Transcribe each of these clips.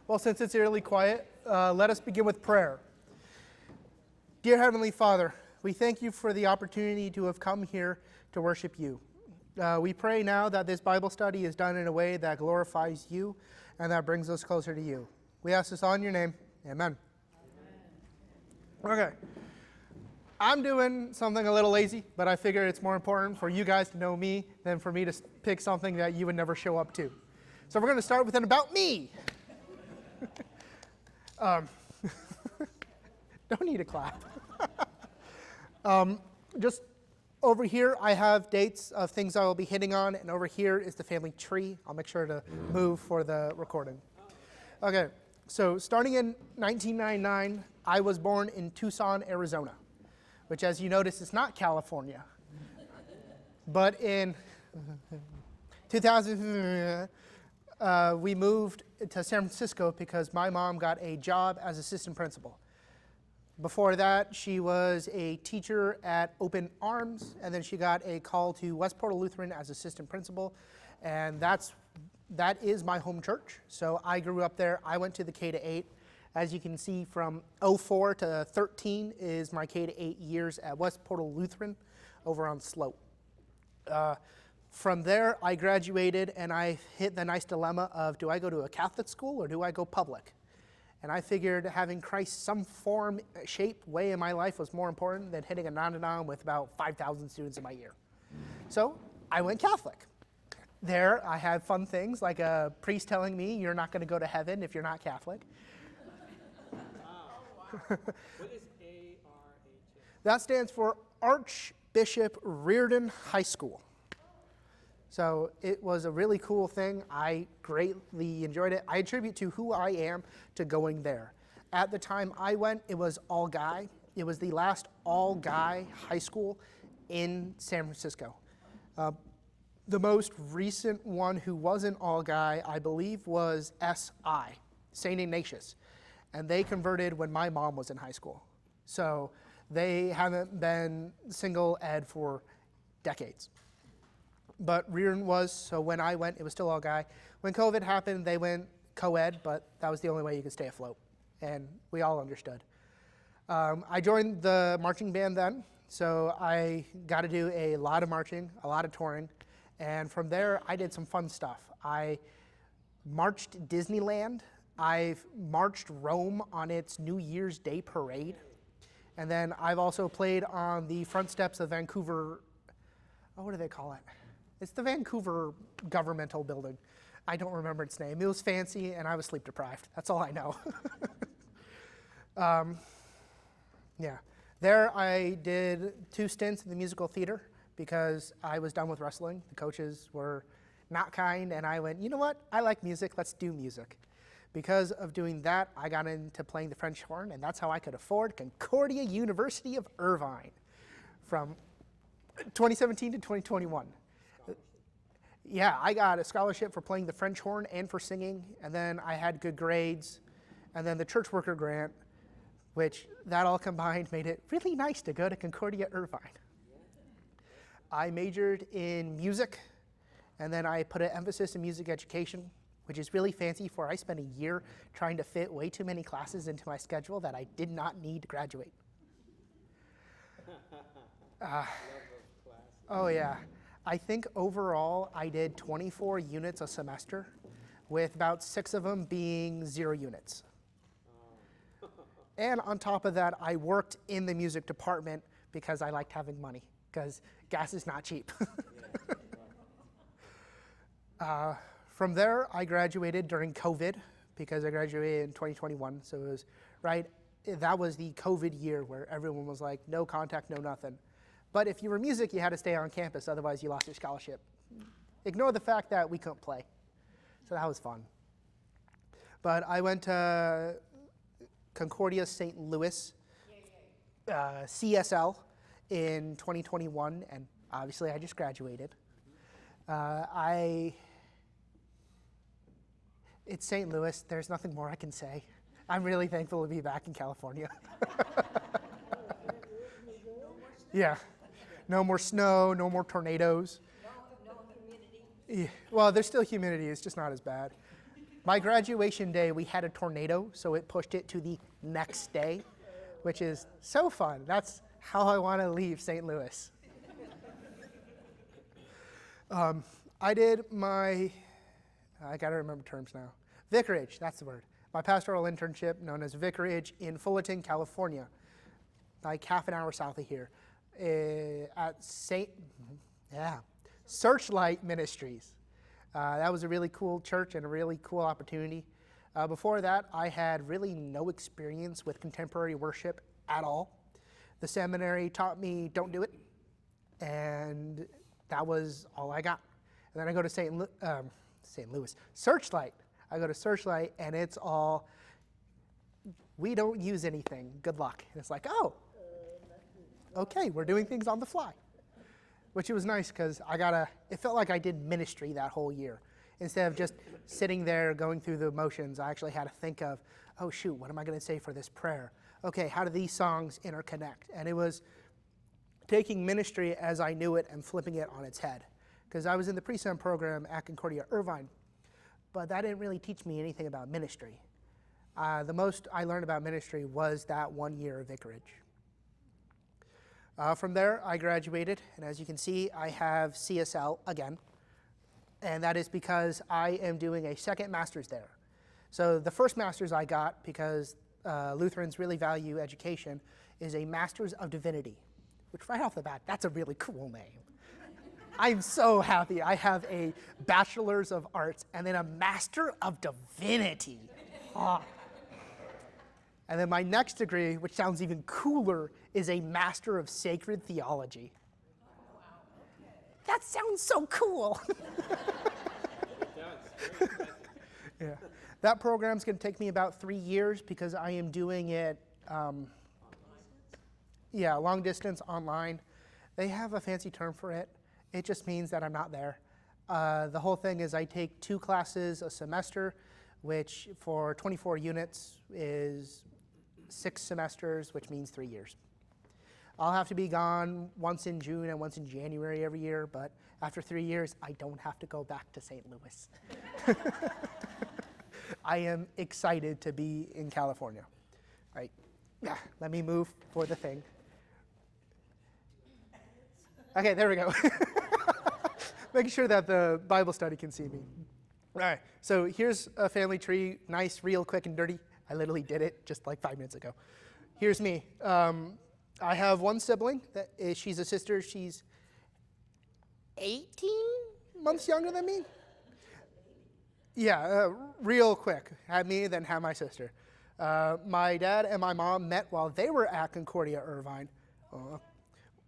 Well, since it's eerily quiet, let us begin with prayer. Dear Heavenly Father, we thank you for the opportunity to have come here to worship you. We pray now that this Bible study is done in a way that glorifies you and that brings us closer to you. We ask this all in your name. Amen. Okay. I'm doing something a little lazy, but I figure it's more important for you guys to know me than for me to pick something that you would never show up to. So we're going to start with an about me. Don't need a clap. Just over here, I have dates of things I will be hitting on, and over here is the family tree. I'll make sure to move for the recording. Okay, so starting in 1999, I was born in Tucson, Arizona, which, as you notice, is not California. But in 2000, we moved to San Francisco because my mom got a job as assistant principal. Before that, she was a teacher at Open Arms, and then she got a call to West Portal Lutheran as assistant principal, and that is my home church. So I grew up there. I went to the K-8. As you can see, from 04 to 13 is my K-8 years at West Portal Lutheran over on Sloat. From there, I graduated, and I hit the nice dilemma of, do I go to a Catholic school or do I go public? And I figured having Christ some form, shape, way in my life was more important than hitting a non-denom with about 5,000 students in my year. So I went Catholic. There, I had fun things like a priest telling me, you're not going to go to heaven if you're not Catholic. What is ARHA? That stands for Archbishop Reardon High School. So it was a really cool thing. I greatly enjoyed it. I attribute to who I am to going there. At the time I went, it was all guy. It was the last all guy high school in San Francisco. The most recent one who wasn't all guy, I believe, was SI, St. Ignatius. And they converted when my mom was in high school. So they haven't been single ed for decades. But Reardon was, so when I went, it was still all guy. When COVID happened, they went co-ed, but that was the only way you could stay afloat. And we all understood. I joined the marching band then, so I got to do a lot of marching, a lot of touring. And from there, I did some fun stuff. I marched Disneyland. I've marched Rome on its New Year's Day parade. And then I've also played on the front steps of Vancouver, what do they call it? It's the Vancouver governmental building. I don't remember its name. It was fancy, and I was sleep deprived. That's all I know. Yeah. There I did 2 stints in the musical theater because I was done with wrestling. The coaches were not kind, and I went, you know what? I like music. Let's do music. Because of doing that, I got into playing the French horn, and that's how I could afford Concordia University of Irvine from 2017 to 2021. Yeah, I got a scholarship for playing the French horn and for singing, and then I had good grades, and then the church worker grant, which that all combined made it really nice to go to Concordia Irvine. I majored in music, and then I put an emphasis in music education, which is really fancy for I spent a year trying to fit way too many classes into my schedule that I did not need to graduate. Oh yeah. I think overall I did 24 units a semester, with about 6 of them being 0 units. And on top of that, I worked in the music department because I liked having money, because gas is not cheap. From there, I graduated during COVID, because I graduated in 2021, so it was that was the COVID year where everyone was like, no contact, no nothing. But if you were music, you had to stay on campus, otherwise you lost your scholarship. Ignore the fact that we couldn't play. So that was fun. But I went to Concordia St. Louis, CSL, in 2021, and obviously I just graduated. It's St. Louis, there's nothing more I can say. I'm really thankful to be back in California. Yeah. No more snow, no more tornadoes. No humidity. Yeah. Well, there's still humidity, it's just not as bad. My graduation day, we had a tornado, so it pushed it to the next day, which is so fun. That's how I want to leave St. Louis. I did I got to remember terms now. Vicarage, that's the word. My pastoral internship, known as Vicarage, in Fullerton, California, like half an hour south of here, at Searchlight Ministries. That was a really cool church and a really cool opportunity. Before that, I had really no experience with contemporary worship at all. The seminary taught me don't do it, and that was all I got. And then I go to St. Louis, Searchlight. I go to Searchlight, and it's all, we don't use anything. Good luck. And it's like, oh, okay, we're doing things on the fly. Which it was nice because it felt like I did ministry that whole year. Instead of just sitting there going through the motions, I actually had to think of, oh shoot, what am I going to say for this prayer? Okay, how do these songs interconnect? And it was taking ministry as I knew it and flipping it on its head. Because I was in the pre-sem program at Concordia Irvine, but that didn't really teach me anything about ministry. The most I learned about ministry was that 1 year of vicarage. From there, I graduated, and as you can see, I have CSL again, and that is because I am doing a second master's there. So the first master's I got, because Lutherans really value education, is a Master's of Divinity, which right off the bat, that's a really cool name. I'm so happy I have a Bachelor's of Arts and then a Master of Divinity. Ah. And then my next degree, which sounds even cooler, is a Master of Sacred Theology. That sounds so cool. Yeah. That program's going to take me about 3 years because I am doing it, long distance online. They have a fancy term for it. It just means that I'm not there. The whole thing is I take 2 classes a semester, which for 24 units is 6 semesters, which means 3 years. I'll have to be gone once in June and once in January every year, but after 3 years, I don't have to go back to St. Louis. I am excited to be in California. All right, let me move for the thing. Okay, there we go. Making sure that the Bible study can see me. All right, so here's a family tree, nice, real quick and dirty. I literally did it just like 5 minutes ago. Here's me. I have one sibling. She's a sister. She's 18 months younger than me. Yeah, real quick. Have me, then have my sister. My dad and my mom met while they were at Concordia Irvine.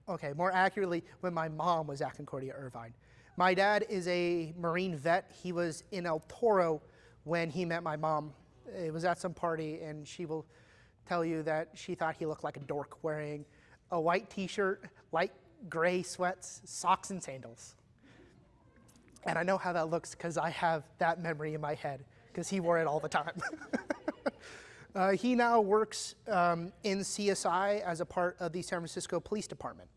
Okay, more accurately, when my mom was at Concordia Irvine. My dad is a Marine vet. He was in El Toro when he met my mom. It was at some party, and she will tell you that she thought he looked like a dork wearing a white t-shirt, light gray sweats, socks, and sandals. And I know how that looks because I have that memory in my head because he wore it all the time. He now works in CSI as a part of the San Francisco Police Department.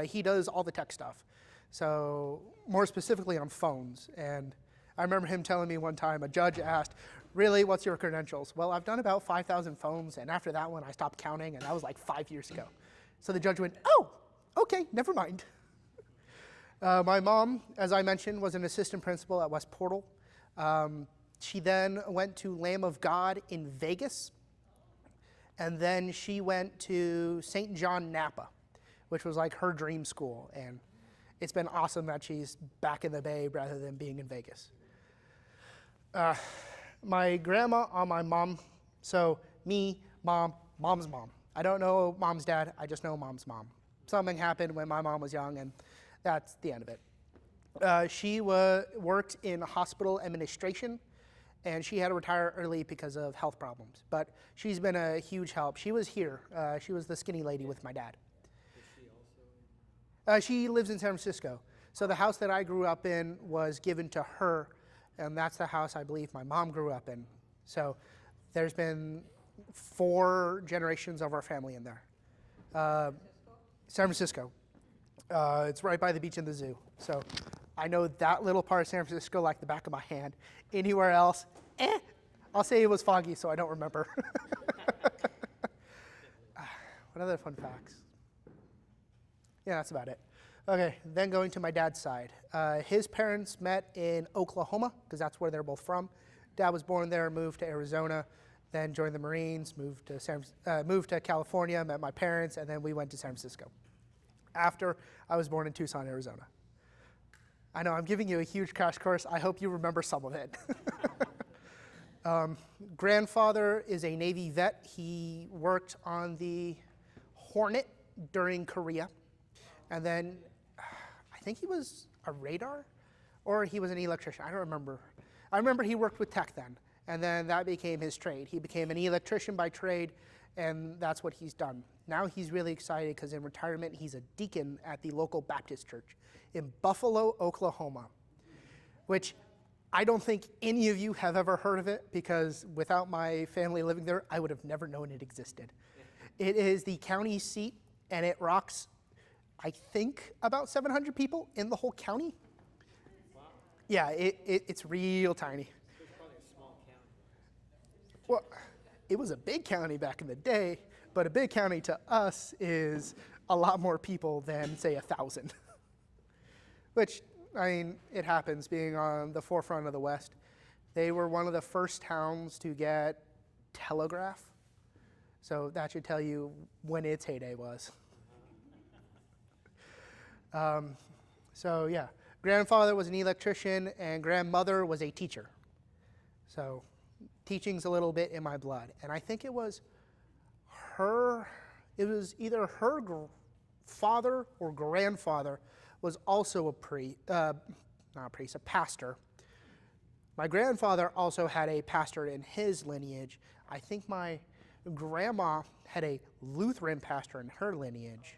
He does all the tech stuff, so more specifically on phones. And I remember him telling me one time, a judge asked, really, what's your credentials? Well, I've done about 5,000 phones, and after that one, I stopped counting, and that was like 5 years ago. So the judge went, oh, okay, never mind. My mom, as I mentioned, was an assistant principal at West Portal. She then went to Lamb of God in Vegas, and then she went to St. John Napa, which was like her dream school, and it's been awesome that she's back in the Bay rather than being in Vegas. My grandma on my mom, so me, mom, mom's mom. I don't know mom's dad, I just know mom's mom. Something happened when my mom was young, and that's the end of it. She worked in hospital administration, and she had to retire early because of health problems. But she's been a huge help. She was here. She was the skinny lady with my dad. Is she also? She lives in San Francisco. So the house that I grew up in was given to her, and that's the house I believe my mom grew up in. So there's been 4 generations of our family in there. San Francisco. It's right by the beach and the zoo. So I know that little part of San Francisco like the back of my hand. Anywhere else, I'll say it was foggy, so I don't remember. What other fun facts? Yeah, that's about it. Okay, then going to my dad's side. His parents met in Oklahoma, because that's where they're both from. Dad was born there, moved to Arizona, then joined the Marines, moved to California, met my parents, and then we went to San Francisco. After, I was born in Tucson, Arizona. I know, I'm giving you a huge crash course. I hope you remember some of it. Grandfather is a Navy vet. He worked on the Hornet during Korea. And then I think he was a radar or he was an electrician. I don't remember. I remember he worked with tech then. And then that became his trade. He became an electrician by trade, and that's what he's done. Now he's really excited because in retirement, he's a deacon at the local Baptist church in Buffalo, Oklahoma, which I don't think any of you have ever heard of it because without my family living there, I would have never known it existed. It is the county seat, and it rocks, I think, about 700 people in the whole county. Wow. Yeah, it's real tiny. So it's probably a small county. Well, it was a big county back in the day, but a big county to us is a lot more people than, say, 1,000. Which, I mean, it happens being on the forefront of the West. They were one of the first towns to get telegraph. So that should tell you when its heyday was. So yeah, grandfather was an electrician and grandmother was a teacher. So teaching's a little bit in my blood. And I think it was either her father or grandfather was also a pastor. My grandfather also had a pastor in his lineage. I think my grandma had a Lutheran pastor in her lineage.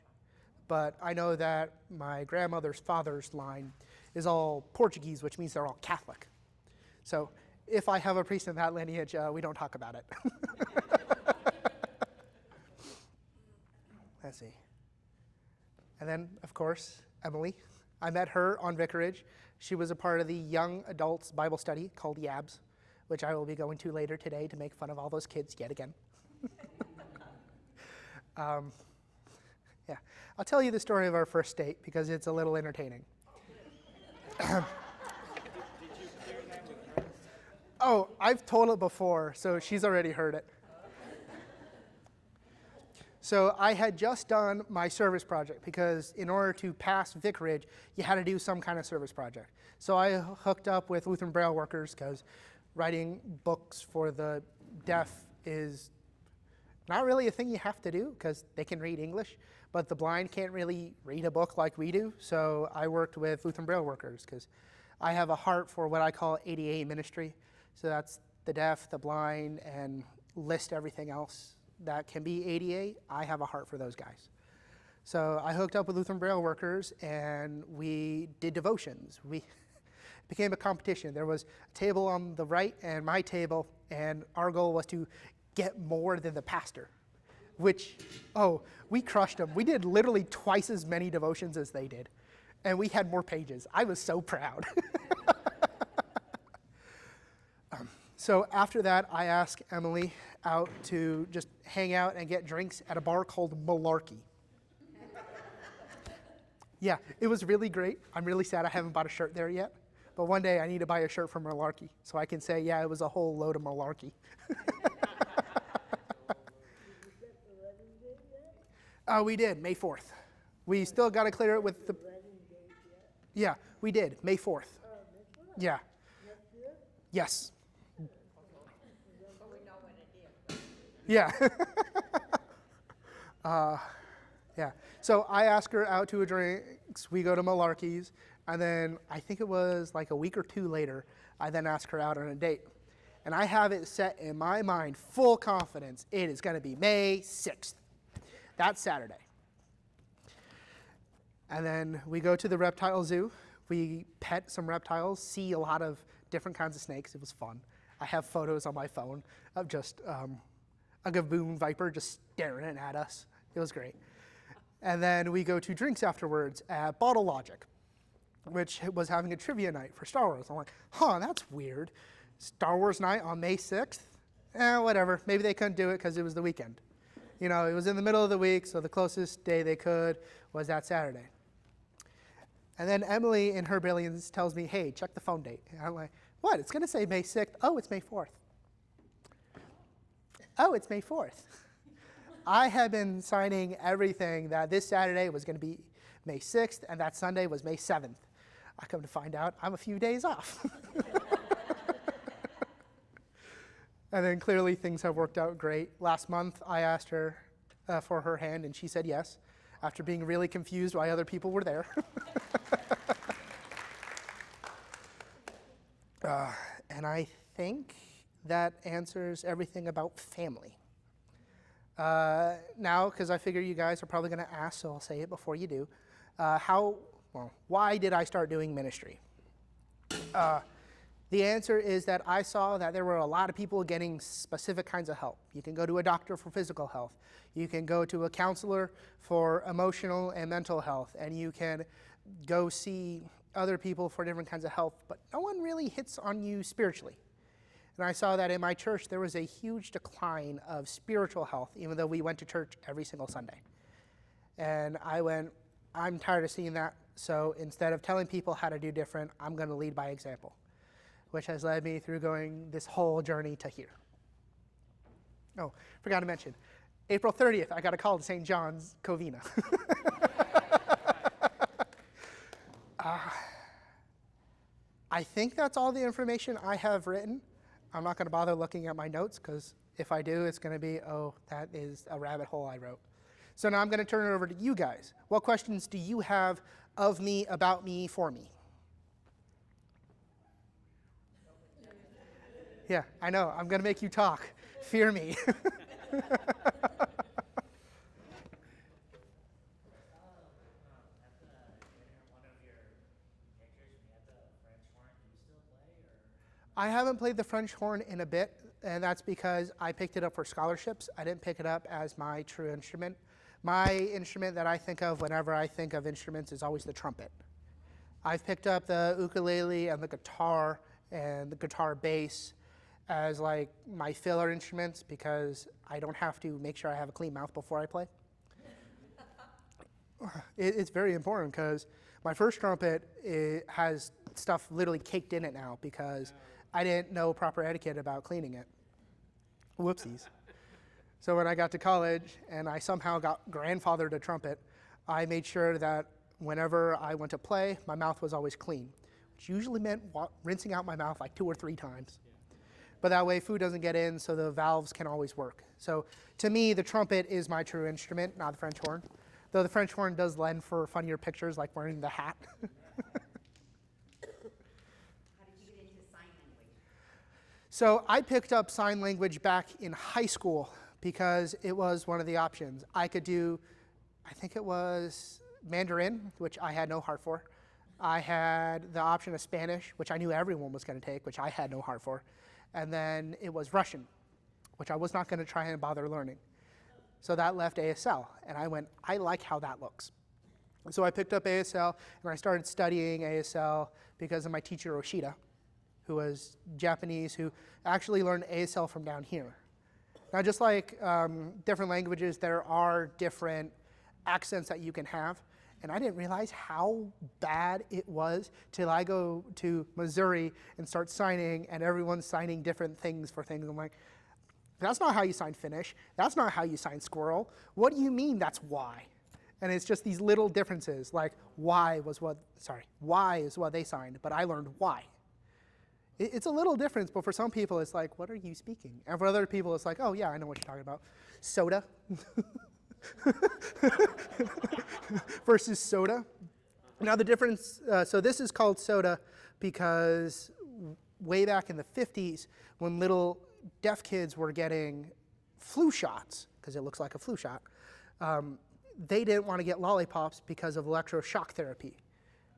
But I know that my grandmother's father's line is all Portuguese, which means they're all Catholic. So if I have a priest in that lineage, we don't talk about it. Let's see. And then, of course, Emily. I met her on Vicarage. She was a part of the young adults Bible study called YABS, which I will be going to later today to make fun of all those kids yet again. Yeah, I'll tell you the story of our first date because it's a little entertaining. Did you clear that with her? Oh, I've told it before, so she's already heard it. So I had just done my service project because in order to pass Vicarage, you had to do some kind of service project. So I hooked up with Lutheran Braille workers because writing books for the deaf is not really a thing you have to do because they can read English, but the blind can't really read a book like we do. So I worked with Lutheran Braille workers because I have a heart for what I call ADA ministry. So that's the deaf, the blind, and list everything else that can be ADA. I have a heart for those guys. So I hooked up with Lutheran Braille workers and we did devotions. We became a competition. There was a table on the right and my table, and our goal was to get more than the pastor, which, we crushed them. We did literally twice as many devotions as they did, and we had more pages. I was so proud. So after that, I asked Emily out to just hang out and get drinks at a bar called Malarkey. Yeah, it was really great. I'm really sad I haven't bought a shirt there yet, but one day I need to buy a shirt from Malarkey so I can say, yeah, it was a whole load of malarkey. We did, May 4th. We still got to clear it with the... Yeah, we did, May 4th. Yeah. Yes. Yeah. Yeah. So I asked her out to a drinks. We go to Malarkey's, and then I think it was like a week or two later, I then asked her out on a date. And I have it set in my mind, full confidence, it is going to be May 6th. That's Saturday. And then we go to the reptile zoo. We pet some reptiles, see a lot of different kinds of snakes. It was fun. I have photos on my phone of just a gaboon viper just staring at us. It was great. And then we go to drinks afterwards at Bottle Logic, which was having a trivia night for Star Wars. I'm like, that's weird. Star Wars night on May 6th. Whatever. Maybe they couldn't do it because it was the weekend. You know, it was in the middle of the week, so the closest day they could was that Saturday. And then Emily, in her brilliance, tells me, hey, check the phone date. And I'm like, what? It's going to say May 6th. Oh, it's May 4th. Oh, it's May 4th. I had been signing everything that this Saturday was going to be May 6th, and that Sunday was May 7th. I come to find out I'm a few days off. And then clearly things have worked out great. Last month, I asked her for her hand, and she said yes, after being really confused why other people were there. And I think that answers everything about family. Now, because I figure you guys are probably going to ask, so I'll say it before you do. Why did I start doing ministry? The answer is that I saw that there were a lot of people getting specific kinds of help. You can go to a doctor for physical health. You can go to a counselor for emotional and mental health. And you can go see other people for different kinds of health. But no one really hits on you spiritually. And I saw that in my church, there was a huge decline of spiritual health, even though we went to church every single Sunday. And I went, I'm tired of seeing that. So instead of telling people how to do different, I'm going to lead by example, which has led me through going this whole journey to here. Oh, forgot to mention, April 30th, I got a call to St. John's, Covina. I think that's all the information I have written. I'm not going to bother looking at my notes, because if I do, it's going to be, oh, that is a rabbit hole I wrote. So now I'm going to turn it over to you guys. What questions do you have of me, about me, for me? Yeah, I know. I'm going to make you talk. Fear me. At one of your pictures, you had the French horn. Do you still play, or? I haven't played the French horn in a bit, and that's because I picked it up for scholarships. I didn't pick it up as my true instrument. My instrument that I think of whenever I think of instruments is always the trumpet. I've picked up the ukulele and the guitar bass as like my filler instruments, because I don't have to make sure I have a clean mouth before I play. It's very important, because my first trumpet has stuff literally caked in it now, because I didn't know proper etiquette about cleaning it. Whoopsies. So when I got to college and I somehow got grandfathered a trumpet, I made sure that whenever I went to play, my mouth was always clean, which usually meant rinsing out my mouth like 2 or 3 times. But that way food doesn't get in, so the valves can always work. So to me, the trumpet is my true instrument, not the French horn. Though the French horn does lend for funnier pictures, like wearing the hat. How did you get into sign language? So I picked up sign language back in high school because it was one of the options. I could do, I think it was Mandarin, which I had no heart for. I had the option of Spanish, which I knew everyone was going to take, which I had no heart for. And then it was Russian, which I was not going to try and bother learning. So that left ASL, and I went, I like how that looks. So I picked up ASL, and I started studying ASL because of my teacher, Oshida, who was Japanese, who actually learned ASL from down here. Now, just like different languages, there are different accents that you can have, and I didn't realize how bad it was till I go to Missouri and start signing, and everyone's signing different things for things. I'm like, that's not how you sign Finnish. That's not how you sign squirrel. What do you mean that's why? And it's just these little differences, like Y is what they signed, but I learned why. It's a little difference, but for some people it's like, what are you speaking? And for other people it's like, oh yeah, I know what you're talking about. Soda versus soda. Now the difference, so this is called soda because way back in the 50s, when little deaf kids were getting flu shots, because it looks like a flu shot, they didn't want to get lollipops because of electroshock therapy.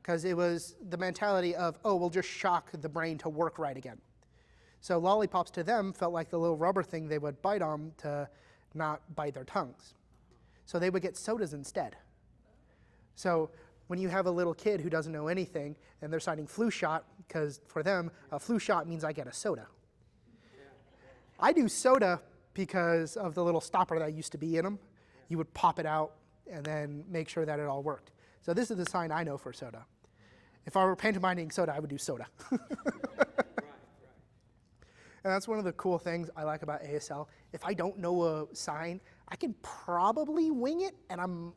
Because it was the mentality of, oh, we'll just shock the brain to work right again. So lollipops to them felt like the little rubber thing they would bite on to not bite their tongues. So they would get sodas instead. So when you have a little kid who doesn't know anything and they're signing flu shot, because for them, a flu shot means I get a soda. I do soda because of the little stopper that used to be in them. You would pop it out and then make sure that it all worked. So this is the sign I know for soda. If I were pantomiming soda, I would do soda. And that's one of the cool things I like about ASL. If I don't know a sign, I can probably wing it, and I'm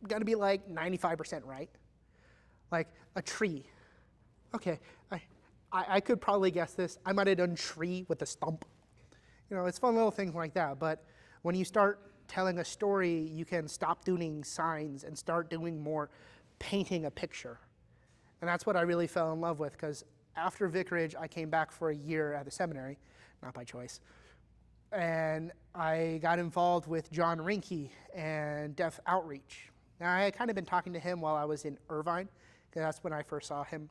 gonna be like 95% right. Like a tree. Okay, I could probably guess this. I might have done tree with a stump. You know, it's fun little things like that. But when you start telling a story, you can stop doing signs and start doing more painting a picture. And that's what I really fell in love with, because after Vicarage, I came back for a year at the seminary, not by choice. And I got involved with John Rinke and Deaf Outreach. Now, I had kind of been talking to him while I was in Irvine, because that's when I first saw him.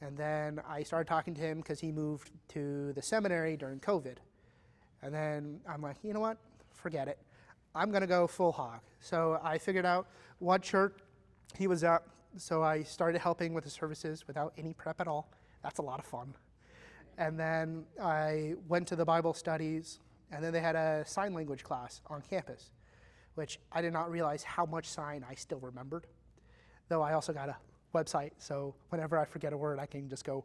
And then I started talking to him because he moved to the seminary during COVID. And then I'm like, you know what? Forget it. I'm going to go full hog. So I figured out what church he was at. So I started helping with the services without any prep at all. That's a lot of fun. And then I went to the Bible studies, and then they had a sign language class on campus, which I did not realize how much sign I still remembered. Though I also got a website, so whenever I forget a word, I can just go,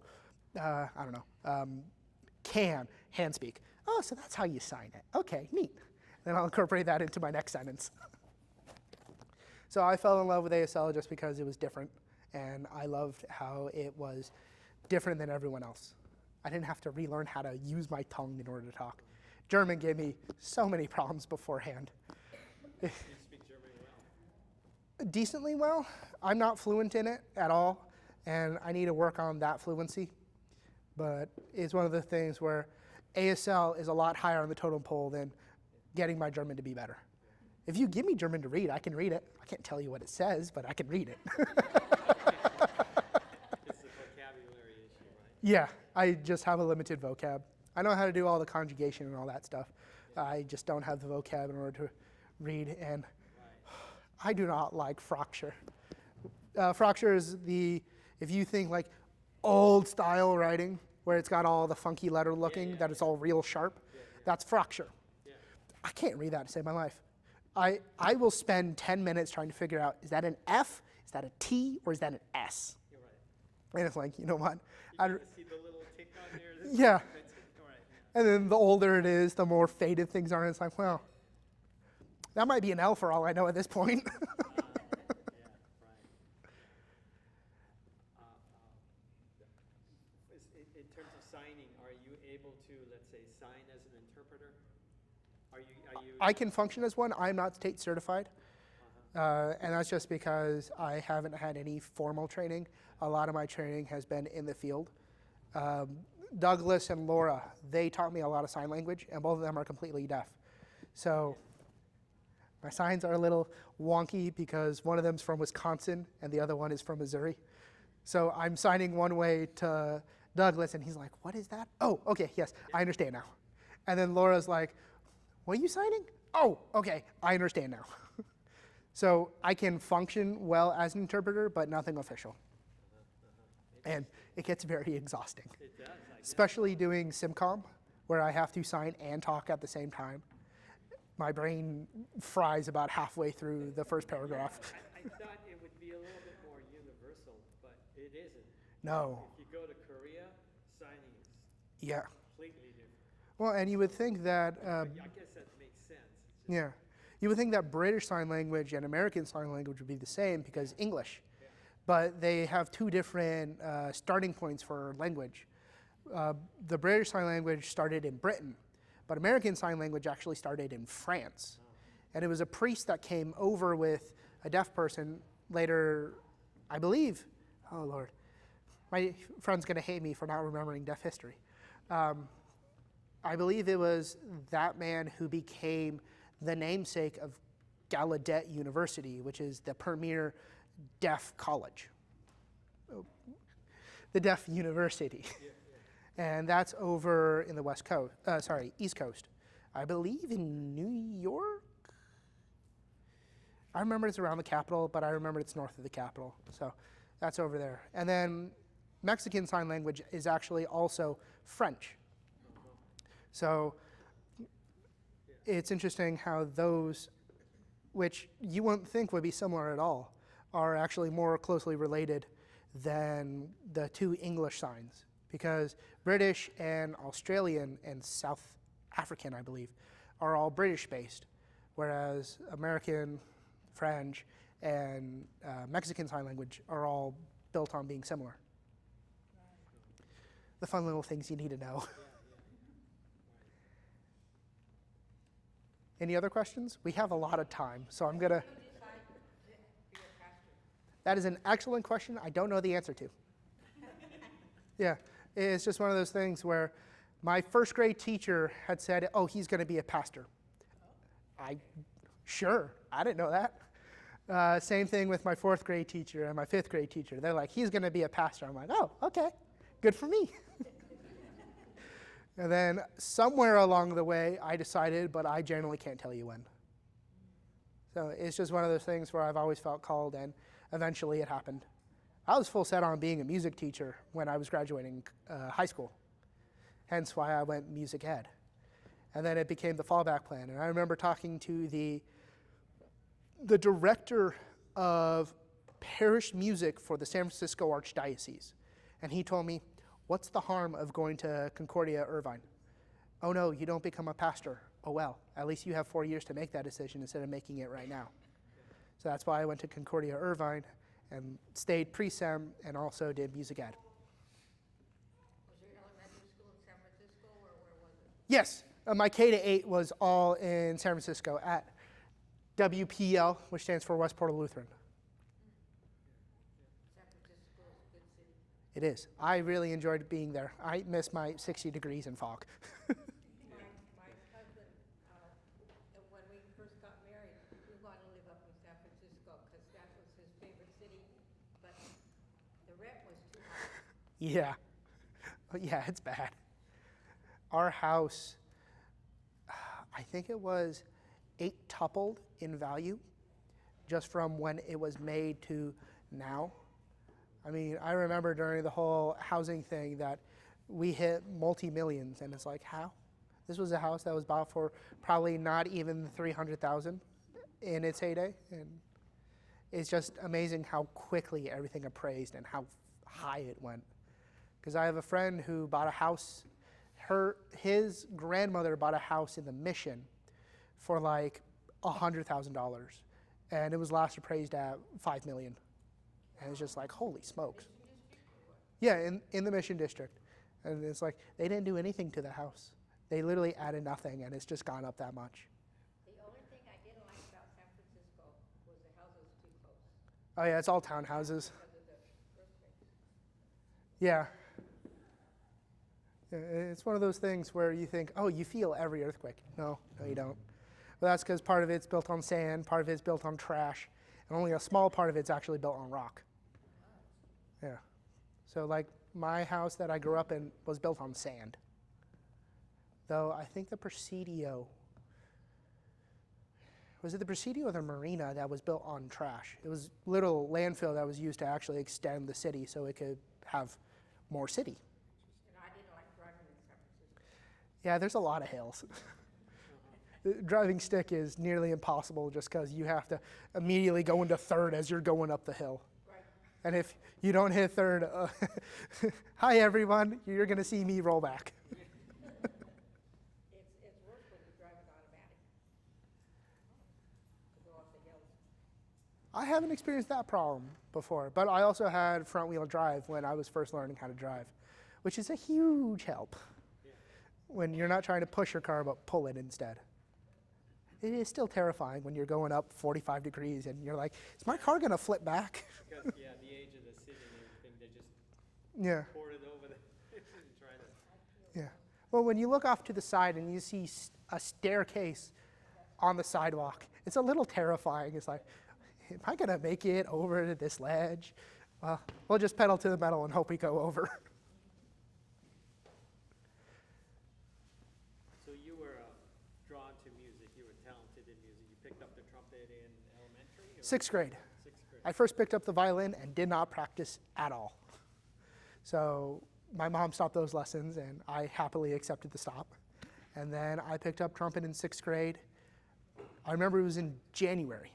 hand speak. Oh, so that's how you sign it. Okay, neat. Then I'll incorporate that into my next sentence. So I fell in love with ASL just because it was different, and I loved how it was different than everyone else. I didn't have to relearn how to use my tongue in order to talk. German gave me so many problems beforehand. You speak German well? Decently well. I'm not fluent in it at all, and I need to work on that fluency. But it's one of the things where ASL is a lot higher on the totem pole than getting my German to be better. If you give me German to read, I can read it. I can't tell you what it says, but I can read it. It's a vocabulary issue, right? Yeah, I just have a limited vocab. I know how to do all the conjugation and all that stuff. I just don't have the vocab in order to read, and I do not like Fracture. Fracture is if you think like old style writing, where it's got all the funky letter looking, that it's all real sharp, that's Fracture. I can't read that to save my life. I will spend 10 minutes trying to figure out, is that an F, is that a T, or is that an S? You're right. And it's like, you know what? You see the little tick on there? Yeah. That's it. All right. And then the older it is, the more faded things are. And it's like, well, that might be an L for all I know at this point. Yeah, right. In terms of signing, are you able to, let's say, sign as an interpreter? Are you? I can function as one. I'm not state certified. And that's just because I haven't had any formal training. A lot of my training has been in the field. Douglas and Laura, they taught me a lot of sign language, and both of them are completely deaf. So my signs are a little wonky because one of them's from Wisconsin and the other one is from Missouri. So I'm signing one way to Douglas, and he's like, what is that? Oh, okay, yes, I understand now. And then Laura's like, what are you signing? Oh, okay, I understand now. So I can function well as an interpreter, but nothing official. And it gets very exhausting. It does. Especially doing SimCom, where I have to sign and talk at the same time. My brain fries about halfway through the first paragraph. I thought it would be a little bit more universal, but it isn't. No. If you go to Korea, signing is Yeah. completely different. Well, and you would think that, But I guess that makes sense. It's just- yeah, you would think that British Sign Language and American Sign Language would be the same because English. But they have two different starting points for language. The British Sign Language started in Britain, but American Sign Language actually started in France. And it was a priest that came over with a deaf person later, I believe, oh Lord, my friend's gonna hate me for not remembering deaf history. I believe it was that man who became the namesake of Gallaudet University, which is the premier deaf college. The deaf university. And that's over in the East Coast. I believe in New York? I remember it's around the Capitol, but I remember it's north of the Capitol. So that's over there. And then Mexican Sign Language is actually also French. So it's interesting how those, which you wouldn't think would be similar at all, are actually more closely related than the two English signs, because British and Australian and South African, I believe, are all British-based, whereas American, French, and Mexican Sign Language are all built on being similar. The fun little things you need to know. Any other questions? We have a lot of time, so I'm gonna. Who decided to be a pastor? That is an excellent question. I don't know the answer to. Yeah, it's just one of those things where my first grade teacher had said, "Oh, he's going to be a pastor." Sure, I didn't know that. Same thing with my fourth grade teacher and my fifth grade teacher. They're like, "He's going to be a pastor." I'm like, "Oh, okay, good for me." And then somewhere along the way, I decided, but I generally can't tell you when. So it's just one of those things where I've always felt called, and eventually it happened. I was full set on being a music teacher when I was graduating high school, hence why I went music ed. And then it became the fallback plan. And I remember talking to the director of parish music for the San Francisco Archdiocese. And he told me, "What's the harm of going to Concordia Irvine?" "Oh no, you don't become a pastor." "Oh well, at least you have 4 years to make that decision instead of making it right now." So that's why I went to Concordia Irvine and stayed pre-sem and also did music ed. Was your elementary school in San Francisco, or where was it? Yes, my K to 8 was all in San Francisco at WPL, which stands for West Portal Lutheran. San Francisco is a good city. It is. I really enjoyed being there. I miss my 60 degrees in fog. My husband, when we first got married, we wanted to live up in San Francisco because that was his favorite city, but the rent was too high. Yeah. Yeah, it's bad. Our house, I think it was 8-tupled in value just from when it was made to now. I mean, I remember during the whole housing thing that we hit multi-millions, and it's like, how? This was a house that was bought for probably not even $300,000 in its heyday, and it's just amazing how quickly everything appraised and how high it went. Because I have a friend who bought a house. His grandmother bought a house in the Mission for like $100,000, and it was last appraised at $5 million. And it's just like, holy smokes. Yeah, in the Mission District. And it's like, they didn't do anything to the house. They literally added nothing, and it's just gone up that much. The only thing I didn't like about San Francisco was the houses too close Oh yeah, it's all townhouses. because of the earthquakes. Yeah. It's one of those things where you think, oh, you feel every earthquake. No, you don't. Well, that's because part of it's built on sand, part of it's built on trash, and only a small part of it's actually built on rock. Yeah. So like my house that I grew up in was built on sand. Though I think the Presidio, was it the Presidio or the Marina that was built on trash? It was little landfill that was used to actually extend the city so it could have more city. And I didn't like driving in San Francisco. Yeah, there's a lot of hills. Driving stick is nearly impossible just because you have to immediately go into third as you're going up the hill. Right. And if you don't hit third, hi everyone, you're going to see me roll back. It's worse when you drive an automatic to go up the hills. I haven't experienced that problem before, but I also had front wheel drive when I was first learning how to drive, which is a huge help when you're not trying to push your car but pull it instead. It is still terrifying when you're going up 45 degrees and you're like, is my car going to flip back? Because, yeah, the age of the city and everything, they just Yeah, poured it over the, and try to. yeah. Well, when you look off to the side and you see a staircase on the sidewalk, it's a little terrifying. It's like, am I going to make it over to this ledge? Well, we'll just pedal to the metal and hope we go over. So you were drawn to music, you were talented in music. You picked up the trumpet in elementary? Or 6th grade. 6th grade? I first picked up the violin and did not practice at all. So my mom stopped those lessons, and I happily accepted the stop. And then I picked up trumpet in 6th grade. I remember it was in January.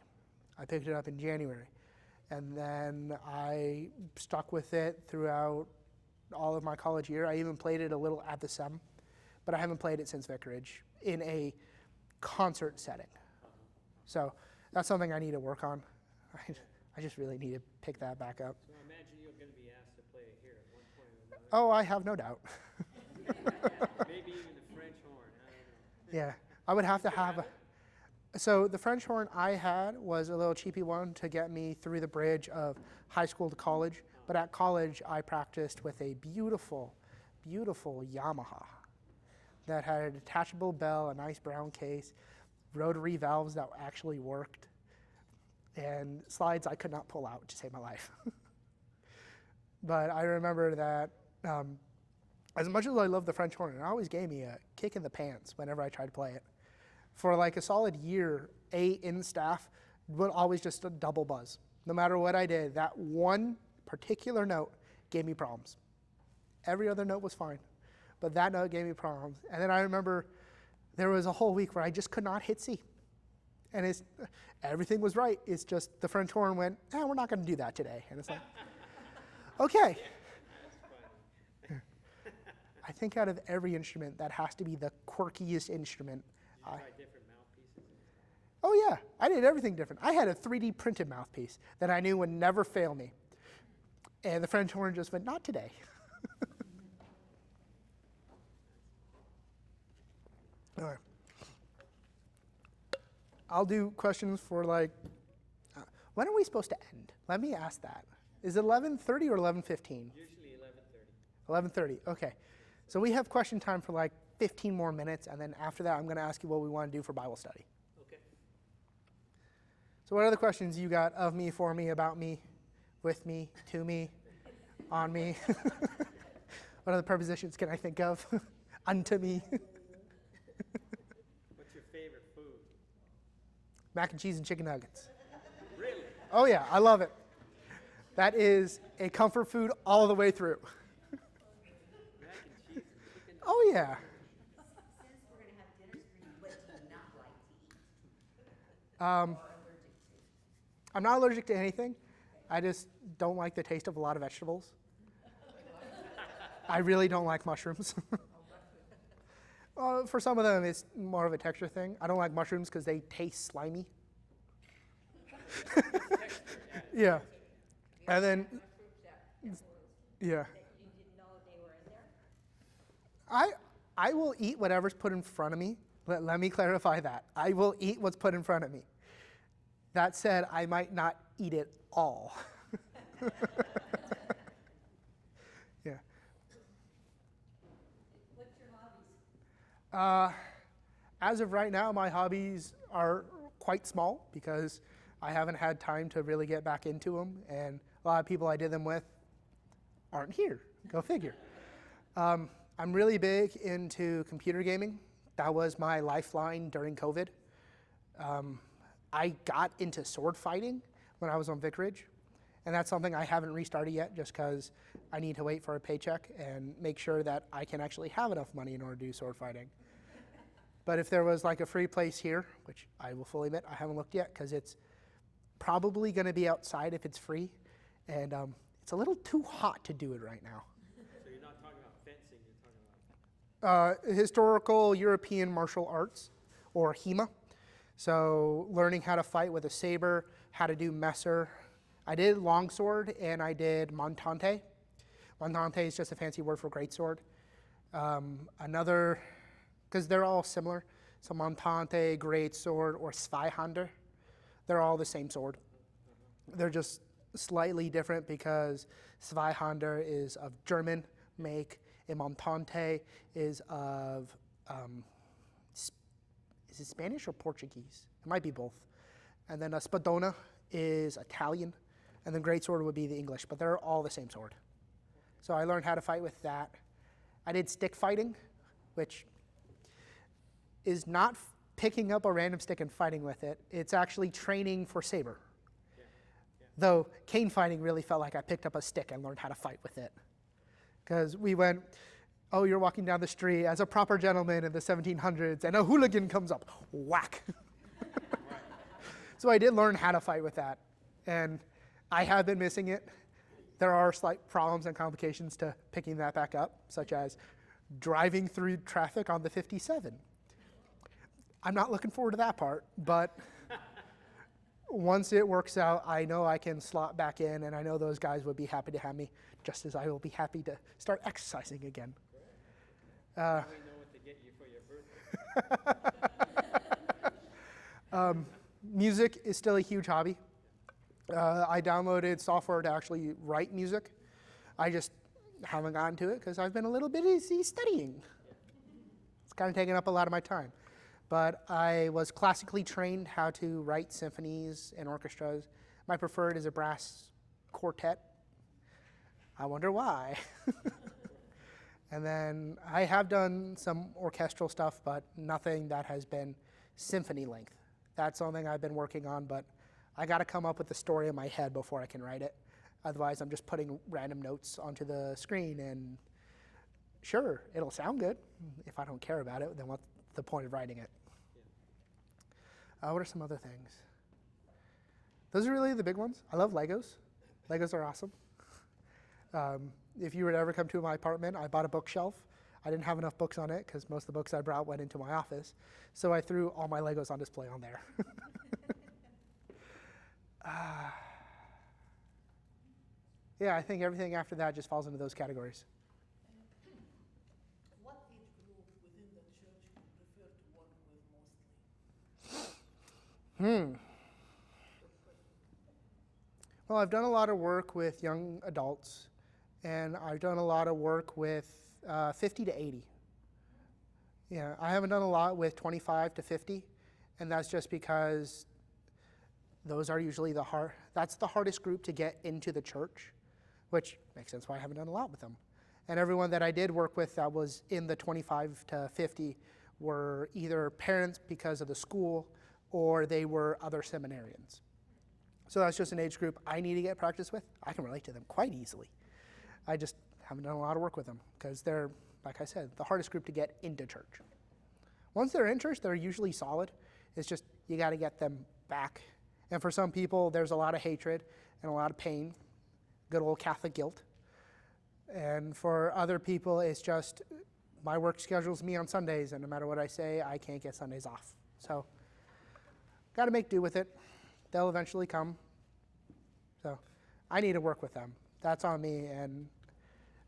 I picked it up in January. And then I stuck with it throughout all of my college year. I even played it a little at the SEM, but I haven't played it since Vicarage in a concert setting. So that's something I need to work on. I just really need to pick that back up. So I imagine you're going to be asked to play it here at one point or another. Oh, I have no doubt. Maybe even the French horn. I don't know. Yeah, I would have to have a. So the French horn I had was a little cheapy one to get me through the bridge of high school to college. But at college, I practiced with a beautiful, beautiful Yamaha that had a detachable bell, a nice brown case, rotary valves that actually worked, and slides I could not pull out to save my life. But I remember that as much as I love the French horn, it always gave me a kick in the pants whenever I tried to play it. For like a solid year, in staff would always just a double buzz. No matter what I did, that one particular note gave me problems. Every other note was fine, but that note gave me problems. And then I remember there was a whole week where I just could not hit C. And everything was right. It's just the French horn went, we're not going to do that today. And it's like, okay. I think out of every instrument, that has to be the quirkiest instrument. Did you try different mouthpieces? Oh yeah, I did everything different. I had a 3D printed mouthpiece that I knew would never fail me. And the French horn just went, not today. All right. I'll do questions for when are we supposed to end? Let me ask that. Is it 11:30 or 11:15? Usually 11:30. 11:30, okay. So we have question time for like 15 more minutes, and then after that, I'm going to ask you what we want to do for Bible study. Okay. So what other questions you got of me, for me, about me, with me, to me, on me? What other prepositions can I think of? Unto me. What's your favorite food? Mac and cheese and chicken nuggets. Really? Oh yeah, I love it. That is a comfort food all the way through. Mac and cheese and chicken. Oh yeah. Since we're going to have dinner screen, what do you not like to eat? Or allergic to? I'm not allergic to anything. I just don't like the taste of a lot of vegetables. I really don't like mushrooms. For some of them, it's more of a texture thing. I don't like mushrooms because they taste slimy. Yeah. And then, yeah. That you didn't know they were in there? I will eat whatever's put in front of me. Let me clarify that. I will eat what's put in front of me. That said, I might not eat it all. Yeah. What's your hobbies? As of right now, my hobbies are quite small because I haven't had time to really get back into them, and a lot of people I did them with aren't here. Go figure. I'm really big into computer gaming. That was my lifeline during COVID. I got into sword fighting when I was on Vicarage, and that's something I haven't restarted yet just because I need to wait for a paycheck and make sure that I can actually have enough money in order to do sword fighting. But if there was like a free place here, which I will fully admit I haven't looked yet because it's probably going to be outside if it's free, and it's a little too hot to do it right now. So you're not talking about fencing, you're talking about... Historical European martial arts, or HEMA. So learning how to fight with a saber, how to do messer. I did longsword and I did montante. Montante is just a fancy word for greatsword. Another, because they're all similar. So montante, greatsword, or Zweihander, they're all the same sword. They're just slightly different because Zweihander is of German make, and montante is of, is it Spanish or Portuguese? It might be both. And then a spadona is Italian, and then greatsword would be the English, but they're all the same sword. So I learned how to fight with that. I did stick fighting, which is not picking up a random stick and fighting with it. It's actually training for saber. Though cane fighting really felt like I picked up a stick and learned how to fight with it. Because we went, oh, you're walking down the street as a proper gentleman in the 1700s, and a hooligan comes up, whack. So I did learn how to fight with that, and I have been missing it. There are slight problems and complications to picking that back up, such as driving through traffic on the 57. I'm not looking forward to that part, but once it works out, I know I can slot back in, and I know those guys would be happy to have me, just as I will be happy to start exercising again. Now we know what to get you for your birthday. Music is still a huge hobby. I downloaded software to actually write music. I just haven't gotten to it because I've been a little bit busy studying. It's kind of taken up a lot of my time. But I was classically trained how to write symphonies and orchestras. My preferred is a brass quartet. I wonder why. And then I have done some orchestral stuff, but nothing that has been symphony length. That's something I've been working on, but I got to come up with the story in my head before I can write it. Otherwise, I'm just putting random notes onto the screen, and sure, it'll sound good. If I don't care about it, then what's the point of writing it? What are some other things? Those are really the big ones. I love Legos. Legos are awesome. If you were to ever come to my apartment, I bought a bookshelf. I didn't have enough books on it because most of the books I brought went into my office. So I threw all my Legos on display on there. Yeah, I think everything after that just falls into those categories. What age group within the church you prefer to work with mostly? Well, I've done a lot of work with young adults, and I've done a lot of work with 50 to 80. Yeah, I haven't done a lot with 25 to 50, and that's just because those are usually that's the hardest group to get into the church, which makes sense why I haven't done a lot with them. And everyone that I did work with that was in the 25 to 50 were either parents because of the school or they were other seminarians. So that's just an age group I need to get practice with. I can relate to them quite easily. I just haven't done a lot of work with them because they're, like I said, the hardest group to get into church. Once they're in church, they're usually solid. It's just you got to get them back. And for some people, there's a lot of hatred and a lot of pain, good old Catholic guilt. And for other people, it's just my work schedules me on Sundays, and no matter what I say, I can't get Sundays off. So got to make do with it. They'll eventually come. So I need to work with them. That's on me, and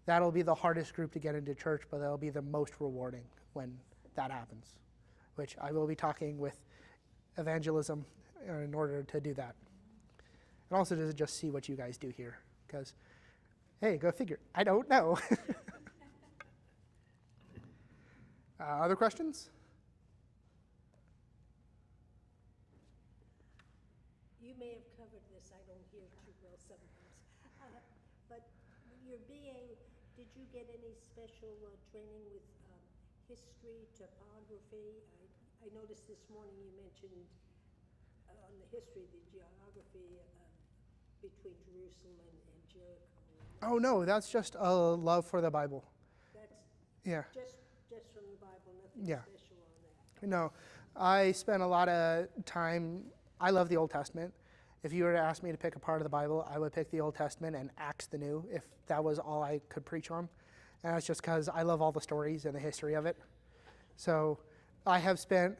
that'll be the hardest group to get into church, but that'll be the most rewarding when that happens, which I will be talking with evangelism in order to do that. And also to just see what you guys do here, because, hey, go figure. I don't know. Other questions? You may have covered this, I don't hear too well sometimes. But your BA, did you get any special training with history, topography? I noticed this morning you mentioned on the history, the geography between Jerusalem and Jericho. Oh, no, that's just a love for the Bible. That's Yeah. just from the Bible, nothing Yeah. special on that. No, I spent a lot of time. I love the Old Testament. If you were to ask me to pick a part of the Bible, I would pick the Old Testament and Acts the New, if that was all I could preach on. And that's just because I love all the stories and the history of it. So I have spent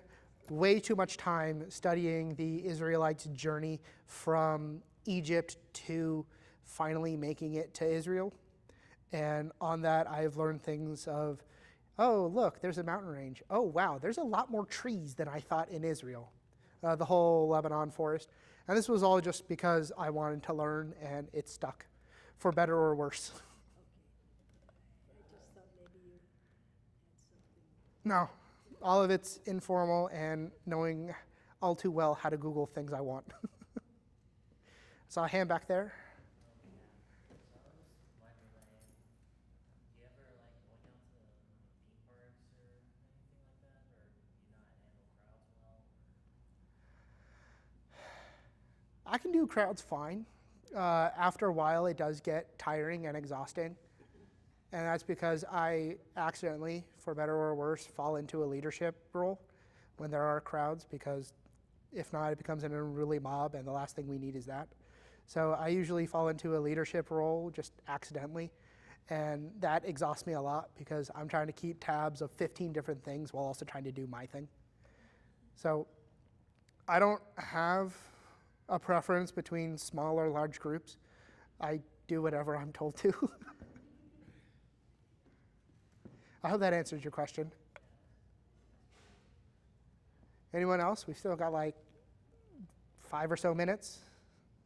way too much time studying the Israelites' journey from Egypt to finally making it to Israel. And on that, I've learned things of, oh, look, there's a mountain range. Oh, wow, there's a lot more trees than I thought in Israel. The whole Lebanon forest. And this was all just because I wanted to learn, and it stuck, for better or worse. I just thought maybe you had something. No, all of it's informal and knowing all too well how to Google things I want. Saw a hand back there. So I was wondering, do you ever like go down to the theme parks or anything like that, or do you not handle crowds well? I can do crowds fine. After a while, it does get tiring and exhausting. And that's because I accidentally, for better or worse, fall into a leadership role when there are crowds, because if not, it becomes an unruly mob, and the last thing we need is that. So I usually fall into a leadership role just accidentally, and that exhausts me a lot because I'm trying to keep tabs of 15 different things while also trying to do my thing. So I don't have a preference between small or large groups. I do whatever I'm told to. I hope that answers your question. Anyone else? We've still got like 5 or so minutes.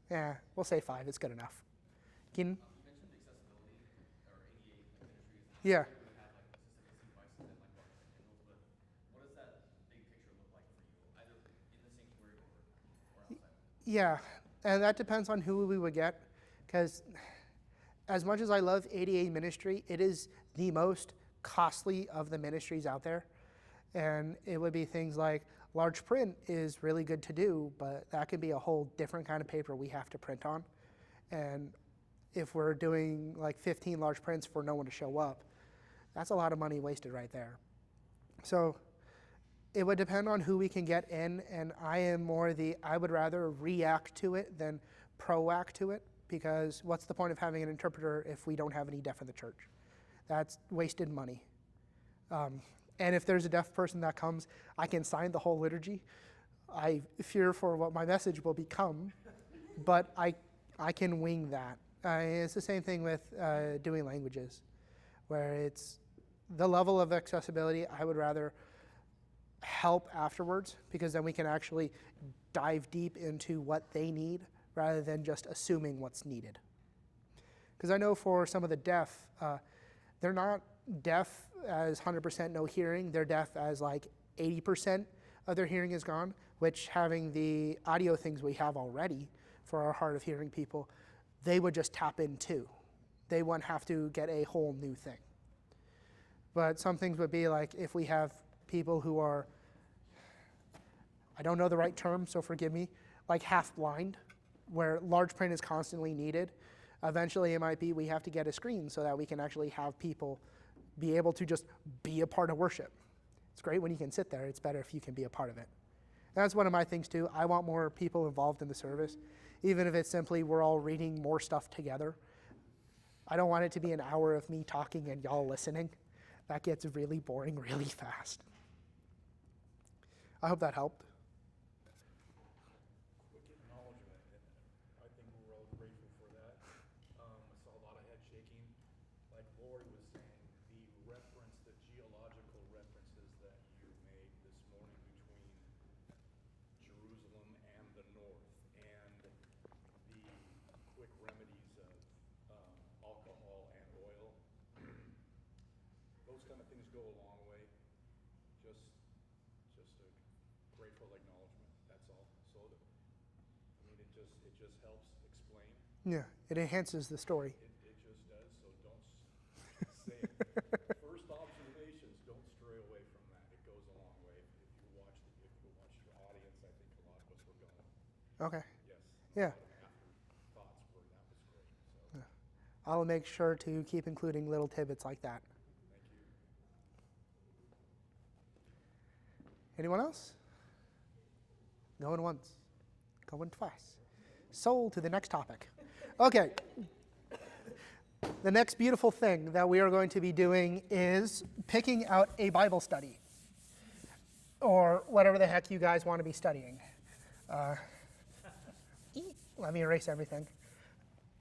Yeah, we'll say 5. It's good enough. Keenan? You mentioned the accessibility or ADA ministries. Yeah. Where you would have like accessibility devices and like books and Kindles, but what does that big picture look like for you, either in the sanctuary or outside? Yeah, and that depends on who we would get, because as much as I love ADA ministry, it is the most costly of the ministries out there. And it would be things like large print is really good to do, but that could be a whole different kind of paper we have to print on. And if we're doing like 15 large prints for no one to show up, that's a lot of money wasted right there. So it would depend on who we can get in, and I am more I would rather react to it than proact to it, because what's the point of having an interpreter if we don't have any deaf in the church? That's wasted money. And if there's a deaf person that comes, I can sign the whole liturgy. I fear for what my message will become, but I can wing that. It's the same thing with doing languages, where it's the level of accessibility. I would rather help afterwards, because then we can actually dive deep into what they need rather than just assuming what's needed. Because I know for some of the deaf, they're not deaf as 100% no hearing. They're deaf as like 80% of their hearing is gone, which, having the audio things we have already for our hard of hearing people, they would just tap into. They wouldn't have to get a whole new thing. But some things would be like if we have people who are, I don't know the right term, so forgive me, like half blind, where large print is constantly needed. Eventually it might be we have to get a screen so that we can actually have people be able to just be a part of worship. It's great when you can sit there. It's better if you can be a part of it. That's one of my things too. I want more people involved in the service, even if it's simply we're all reading more stuff together. I don't want it to be an hour of me talking and y'all listening. That gets really boring really fast. I hope that helped. Quick acknowledgement, and I think we're all grateful for that. I saw a lot of head shaking. Like Lori was saying, the geological references that you made this morning between Jerusalem and the north, and the quick remedies of alcohol and oil, those kind of things go a long way. Just a grateful acknowledgement. That's all. So, it just helps explain. Yeah, it enhances the story. It just does. So don't say first observations. Don't stray away from that. It goes a long way. If you watch your audience, I think a lot of us were going. Okay. Yes. Yeah. A lot of afterthoughts were that was great. So I'll make sure to keep including little tidbits like that. thank you. Anyone else? Going once, going twice. Sold to the next topic. Okay. The next beautiful thing that we are going to be doing is picking out a Bible study, or whatever the heck you guys want to be studying. Let me erase everything.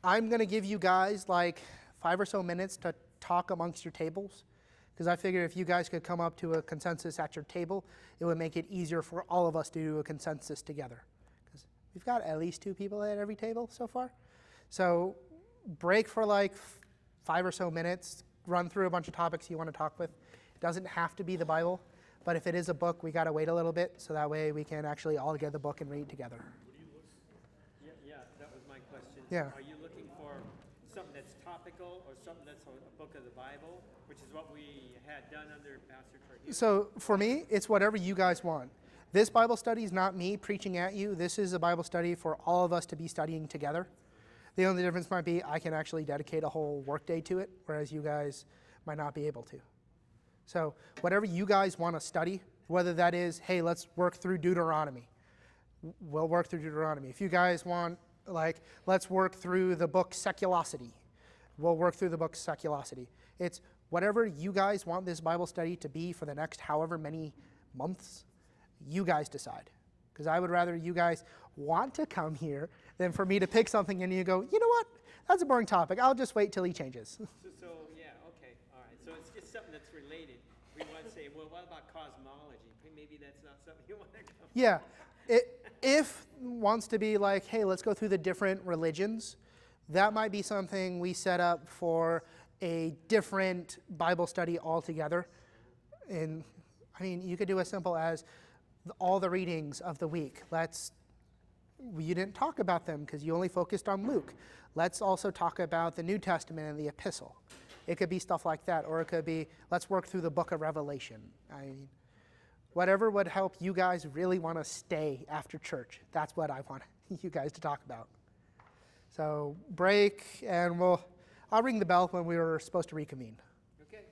I'm going to give you guys like 5 or so minutes to talk amongst your tables, because I figure if you guys could come up to a consensus at your table, it would make it easier for all of us to do a consensus together. Because we've got at least 2 people at every table so far. So break for like 5 or so minutes, run through a bunch of topics you want to talk with. It doesn't have to be the Bible, but if it is a book, we got to wait a little bit, so that way we can actually all get the book and read together. Yeah, that was my question. Yeah. Are you looking for something that's topical or something that's a book of the Bible, which is what we had done under Pastor Trujillo? So for me, it's whatever you guys want. This Bible study is not me preaching at you. This is a Bible study for all of us to be studying together. The only difference might be I can actually dedicate a whole workday to it, whereas you guys might not be able to. So whatever you guys want to study, whether that is, hey, let's work through Deuteronomy, we'll work through Deuteronomy. If you guys want, like, let's work through the book Seculosity, we'll work through the book Seculosity. It's whatever you guys want this Bible study to be for the next however many months, you guys decide. Because I would rather you guys want to come here than for me to pick something and you go, you know what, that's a boring topic. I'll just wait till he changes. So yeah, okay, all right. So it's just something that's related. We want to say, well, what about cosmology? Maybe that's not something you want to go. Yeah. If wants to be like, hey, let's go through the different religions, that might be something we set up for a different Bible study altogether. And I mean, you could do as simple as all the readings of the week. You didn't talk about them because you only focused on Luke. Let's also talk about the New Testament and the epistle. It could be stuff like that, or it could be, let's work through the book of Revelation. I mean, whatever would help you guys really want to stay after church. That's what I want you guys to talk about. So break, and I'll ring the bell when we were supposed to reconvene. Okay.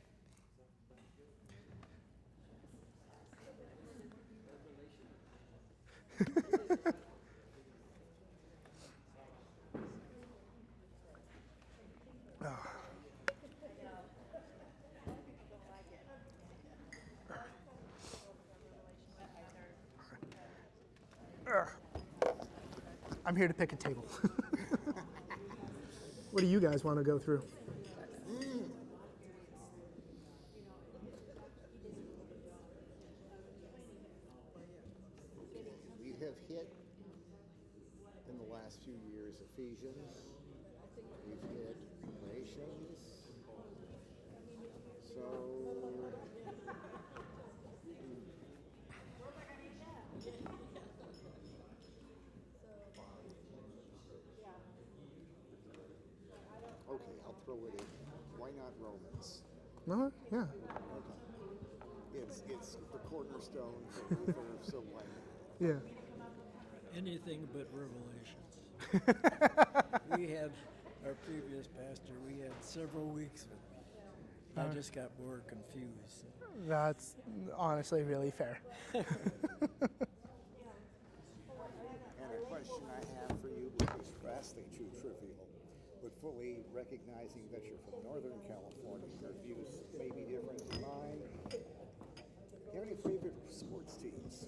I'm here to pick a table. What do you guys want to go through? We have hit, in the last few years, Ephesians. We've hit Galatians. So, okay, I'll throw it in. Why not Romans? Yeah. Okay. It's the cornerstone for Luther, so why not? Yeah. Anything but Revelations. We had our previous pastor, we had several weeks with me. I just got more confused. That's honestly really fair. And a question I have for you, which is vastly too trivial, but fully recognizing that you're from Northern California, your views may be different than mine. Do you have any favorite sports teams?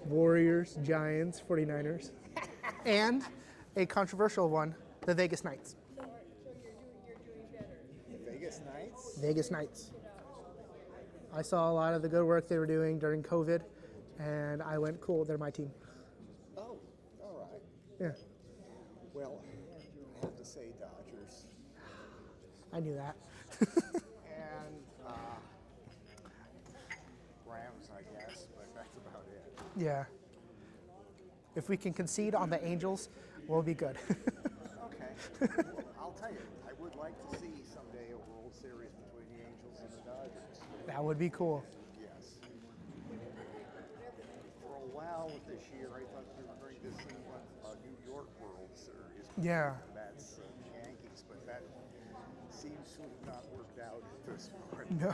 Warriors, Giants, 49ers, and a controversial one, the Vegas Knights. Vegas Knights? Vegas Knights. I saw a lot of the good work they were doing during COVID, and I went, cool, they're my team. Oh, all right. Yeah, Well, I have to say Dodgers. I knew that. And Rams, I guess, but that's about it. Yeah. If we can concede on the Angels, we'll be good. Okay. I'll tell you, I would like to see someday a World Series between the Angels and the Dodgers. That would be cool. Yes. For a while this year, I thought we were going to see a New York World Series between Yeah. the Mets and Yankees, but that seems to have not worked out at this point. No.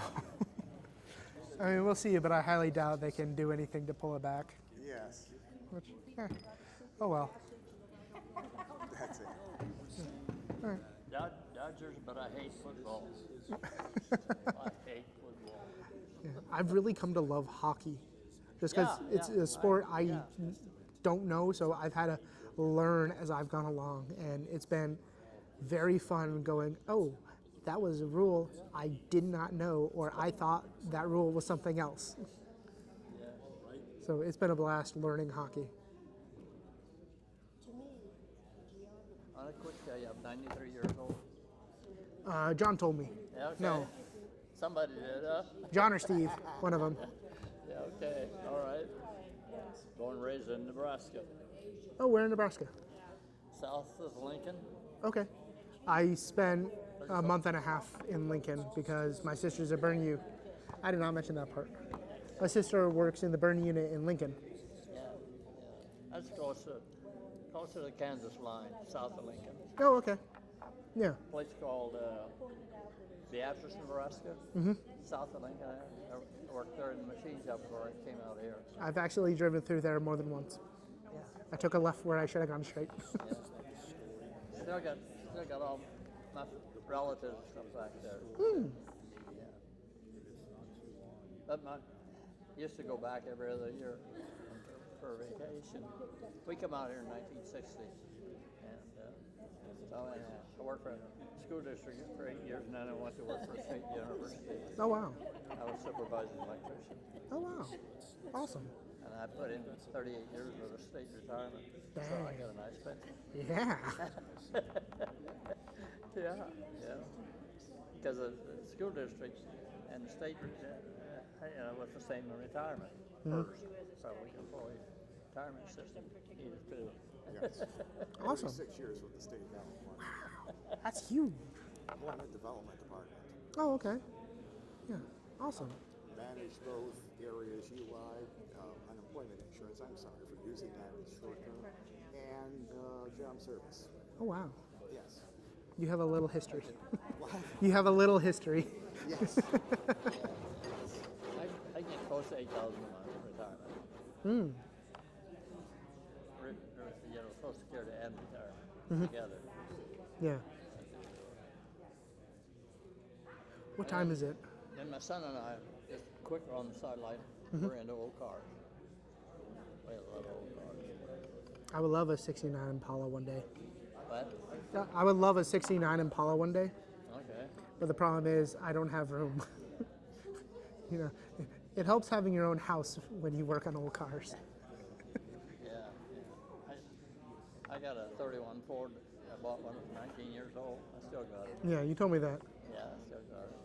I mean, we'll see, but I highly doubt they can do anything to pull it back. Yes, Which, oh well. that's it. Dodgers, but I hate football. I hate football. Yeah. I've really come to love hockey, just because it's a sport I don't know, so I've had to learn as I've gone along, and it's been very fun going, oh, that was a rule I did not know, or I thought that rule was something else. So it's been a blast learning hockey. On a quick tell you, I'm 93 years old. John told me. Yeah, okay. No, Somebody did, huh? John or Steve, one of them. Yeah, okay, all right. Born and raised in Nebraska, Oh, we're in Nebraska. south of Lincoln. Okay. I spent a month and a half in Lincoln because my sister's a burn unit. I did not mention that part. My sister works in the burn unit in Lincoln. Yeah. That's close close to the Kansas line, south of Lincoln. Oh, okay. Yeah. A place called Beatrice, Nebraska, south of Lincoln. I worked there in the machine shop before I came out here. I've actually driven through there more than once. Yeah. I took a left where I should have gone straight. Yeah. Still got all my relatives and stuff back there. Yeah. But used to go back every other year for vacation. We come out here in 1960, and I worked for a school district for 8 years, and then I went to work for a state university. Oh, wow. I was supervising electrician. Oh, wow. Awesome. And I put in 38 years with a state retirement, so I got a nice pension. Yeah. Yeah. Because the school district and the state, was the same in retirement. First, public employee retirement system, either too. Yes. Awesome. 6 years with the state of California. That's huge. Employment Development Department. Oh, okay. Yeah. Awesome. Manage both areas, UI, unemployment insurance, I'm sorry for using that as short term, and job service. Oh, wow. Yes. You have a little history. What? You have a little history. Yes. I get close to $8,000 a month in retirement. Social Security and retirement together. Yeah. What time is it? And my son and I, just quick on the sideline, we're into old cars. We love old cars. I would love a 69 Impala one day. What? I would love a 69 Impala one day. Okay. But the problem is I don't have room. It helps having your own house when you work on old cars. Yeah. I got a 31 Ford. I bought one at 19 years old. I still got it. Yeah, you told me that. Yeah, I still got it.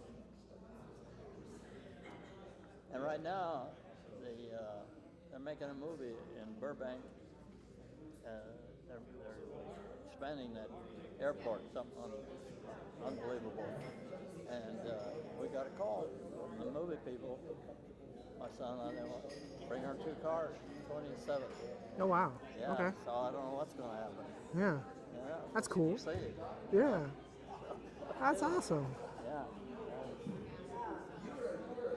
And right now, they're making a movie in Burbank. They're expanding that airport, something unbelievable. And we got a call from the movie people. My son and I, they want to bring our 2 cars, 27. Oh, wow. Yeah, Okay. so I don't know what's going to happen. Yeah. Yeah, That's cool. See. Yeah. That's awesome. Yeah.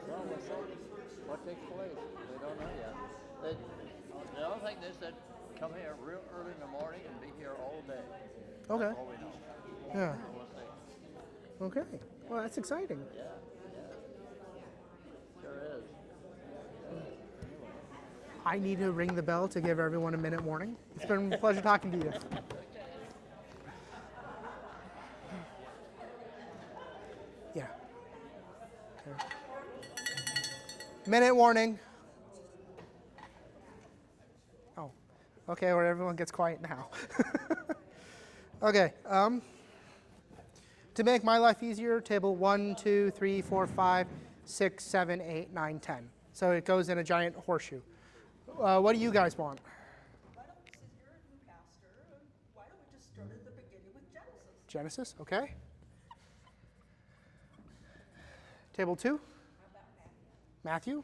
Well, we'll see what takes place. We don't know yet. The other thing is that come here real early in the morning and be here all day. Okay. That's all we know. Yeah. So we'll see. Okay. Well, that's exciting. Yeah. Sure is. I need to ring the bell to give everyone a minute warning. It's been a pleasure talking to you. Yeah. Okay. Minute warning. Oh, okay, where everyone gets quiet now. Okay. To make my life easier, table 1, 2, 3, 4, 5, 6, 7, 8, 9, 10. So it goes in a giant horseshoe. What do you guys want? Why don't we, since you're a new pastor, why don't we just start at the beginning with Genesis? Genesis, okay. Table 2? How about Matthew? Matthew?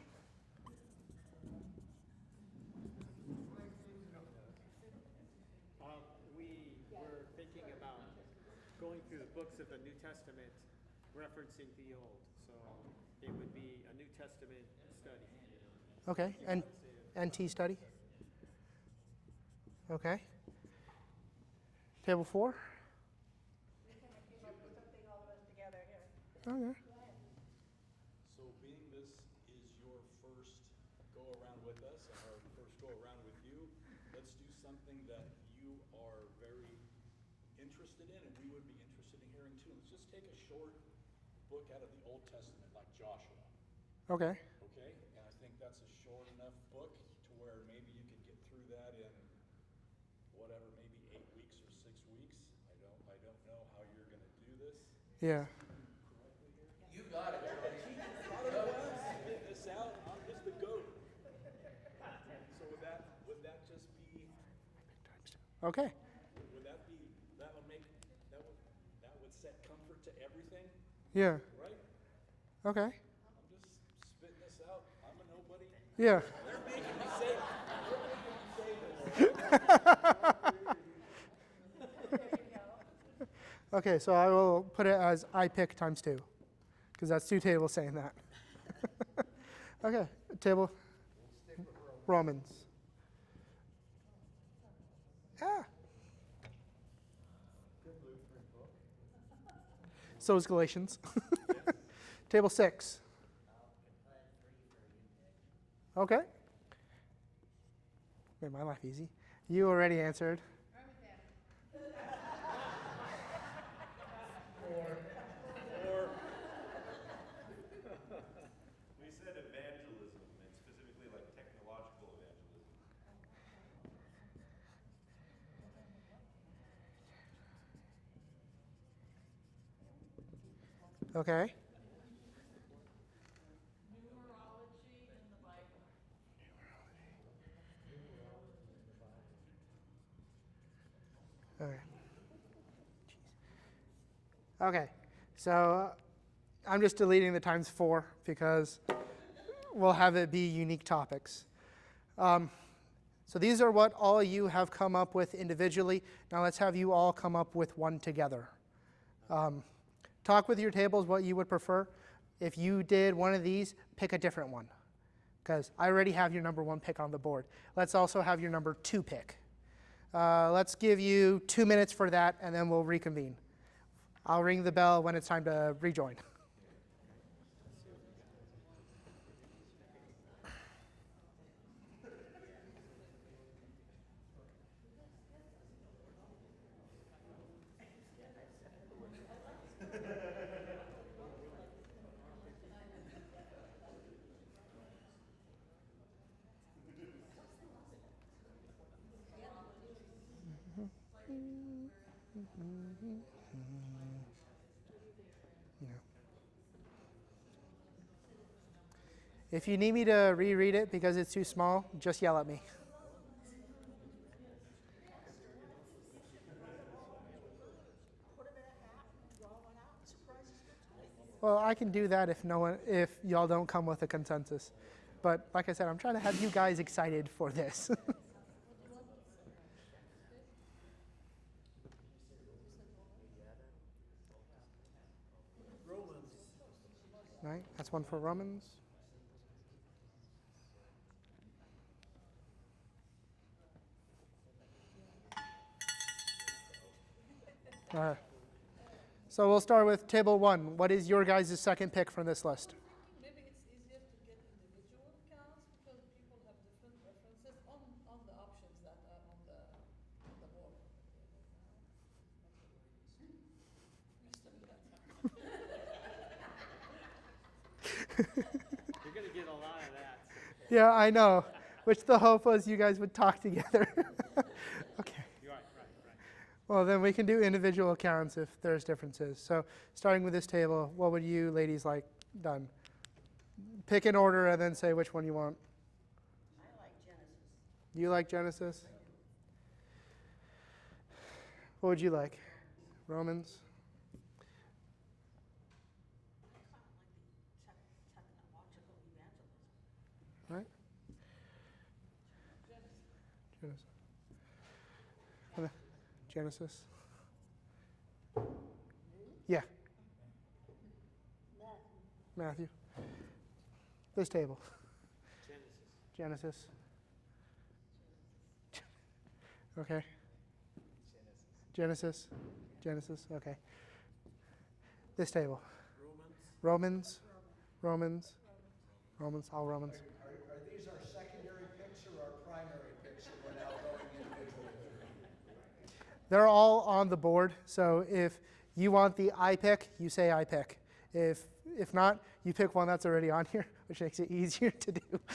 We were thinking about going through the books of the New Testament, referencing the Old. So it would be a New Testament study. Okay, and NT study? Okay. Table 4? We kind of came up with something all of us together here. Okay. So being this is your first go around with us and our first go around with you, let's do something that you are very interested in and we would be interested in hearing too. Let's just take a short book out of the Old Testament like Joshua. Okay. Okay? And I think that's a short enough book to where maybe you could get through that in whatever, maybe 8 weeks or 6 weeks. I don't know how you're gonna do this. Yeah. You got it. Spit this out, I'm just the goat. So would that just be, Okay. that would set comfort to everything, Yeah. right? Okay. I'm just spitting this out, I'm a nobody. Yeah. They're making me say this. Okay, so I will put it as I pick times 2, because that's 2 tables saying that. Okay, table Romans. Yeah. So is Galatians. Table 6. Okay. Made my life easy. You already answered. We said evangelism, and specifically like technological evangelism. Okay. Numerology in the Bible. Okay. Okay. So I'm just deleting the times 4 because we'll have it be unique topics. So these are what all of you have come up with individually. Now let's have you all come up with one together. Talk with your tables what you would prefer. If you did one of these, pick a different one, because I already have your number 1 pick on the board. Let's also have your number 2 pick. Let's give you 2 minutes for that, and then we'll reconvene. I'll ring the bell when it's time to rejoin. If you need me to reread it because it's too small, just yell at me. Well, I can do that if y'all don't come with a consensus. But like I said, I'm trying to have you guys excited for this. Romans. Right? That's one for Romans. All right. So we'll start with table 1. What is your guys' second pick from this list? Maybe it's easier to get individual accounts because people have different preferences on the options that are on the board. You're gonna get a lot of that. Yeah, I know. Which the hope was you guys would talk together. Okay. Right. Well, then we can do individual accounts if there's differences. So starting with this table, what would you ladies like done? Pick an order and then say which one you want. I like Genesis. You like Genesis? What would you like? Romans? Technological evangelism. Right? Genesis. Yeah. Matthew. This table. Genesis. Okay. Genesis. Okay. This table. Romans. All Romans. Are these our secondary picks or our primary picks that we're now going individually through? They're all on the board, so if you want the I pick, you say I pick. If not, you pick one that's already on here, which makes it easier to do. Because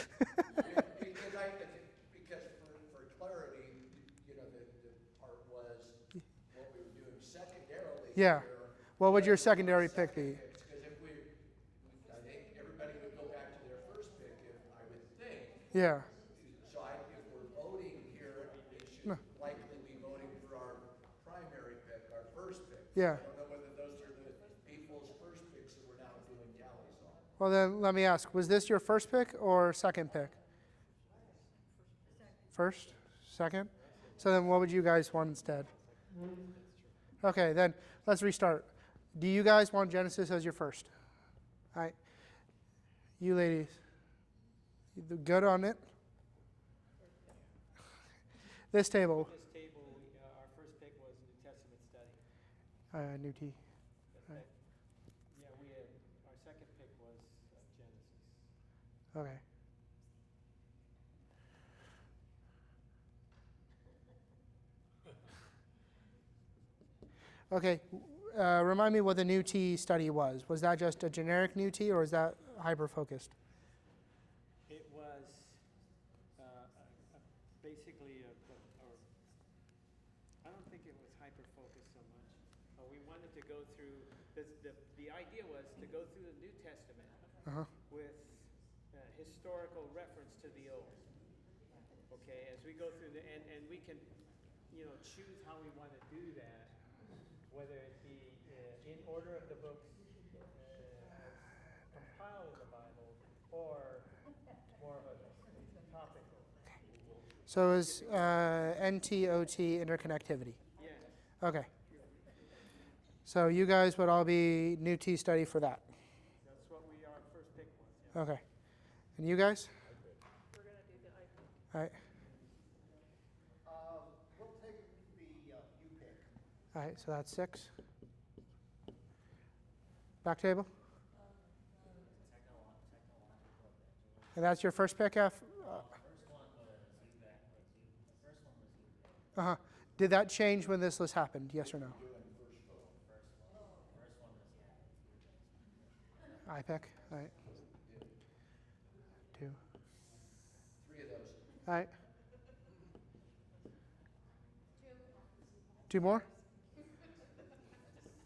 for clarity, the part was what we were doing secondarily. Yeah. Here, What would your secondary pick be? Because I think everybody would go back to their first pick, I would think. Yeah. So if we're voting here, we should likely be voting for our primary pick, our first pick. Yeah. I don't know whether those are the people's first picks that we're now doing tallies on. Well, then let me ask, was this your first pick or second pick? First? Second? So then what would you guys want instead? Okay, then let's restart. Do you guys want Genesis as your first? All right. You ladies, you good on it? This table, This table, our first pick was New Testament study. New T. That's that. Yeah, we had, our second pick was Genesis. Okay. Okay, remind me what the New T study was. Was that just a generic New T, or is that hyper-focused? It was basically I don't think it was hyper-focused so much. We wanted to go through, the idea was to go through the New Testament with historical reference to the Old. Okay, as we go through and we can, choose how we want to do that, whether it be in order of the books as compiled in the Bible, or more of a topical. So is NT-OT interconnectivity? Yeah. Okay. So you guys would all be New T study for that? That's what our first pick was. Yeah. Okay. And you guys? We're going to do the iPad. All right. We'll take the U pick. All right, so that's 6. Back table? Technological evangelism. And that's your first pick, F? First one was UBAC, the first one was UBAC. Uh-huh. Did that change when this list happened, yes or no? First one was UBAC. I pick, all right. 2. 3 of those. All right. 2 more?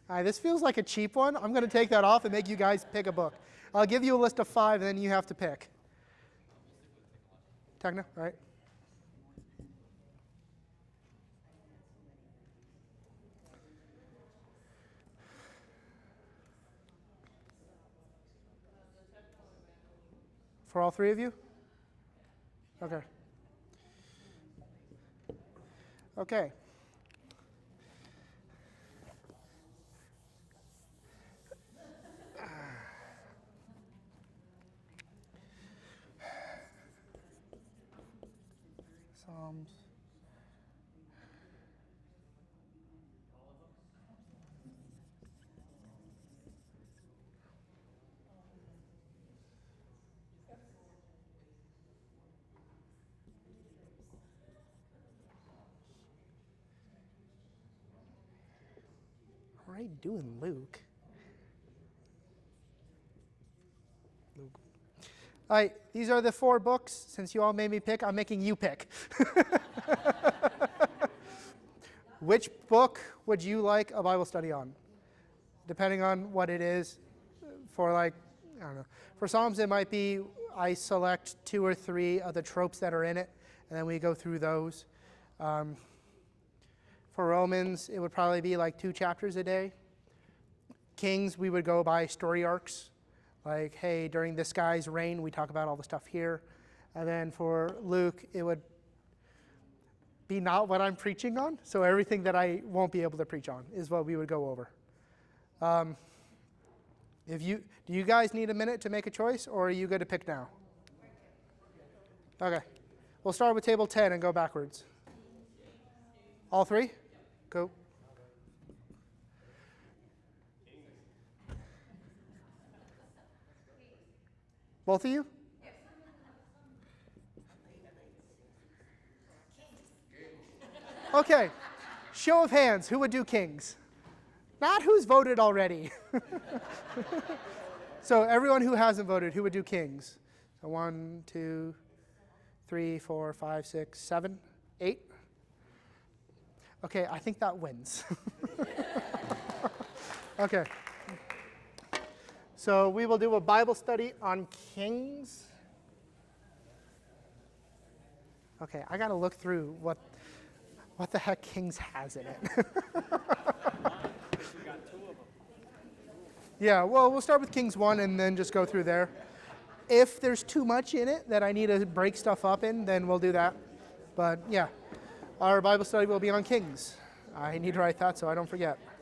All right, this feels like a cheap one. I'm going to take that off and make you guys pick a book. I'll give you a list of 5, and then you have to pick. Techno, all right. For all 3 of you? Okay. Okay. Psalms. What are you doing, Luke? Luke. All right, these are the 4 books. Since you all made me pick, I'm making you pick. Which book would you like a Bible study on? Depending on what it is. For I don't know. For Psalms, it might be I select 2 or 3 of the tropes that are in it, and then we go through those. For Romans, it would probably be like 2 chapters a day. Kings, we would go by story arcs. Like, hey, during this guy's reign, we talk about all the stuff here. And then for Luke, it would be not what I'm preaching on. So everything that I won't be able to preach on is what we would go over. Do you guys need a minute to make a choice, or are you good to pick now? Okay. We'll start with table 10 and go backwards. All 3? Go. Both of you? Okay. Show of hands. Who would do Kings? Not who's voted already. So everyone who hasn't voted, who would do Kings? So 1, 2, 3, 4, 5, 6, 7, 8. Okay, I think that wins. Okay. So we will do a Bible study on Kings. Okay, I got to look through what the heck Kings has in it. Yeah, well, we'll start with Kings 1 and then just go through there. If there's too much in it that I need to break stuff up in, then we'll do that. But yeah, our Bible study will be on Kings. I need to write that so I don't forget.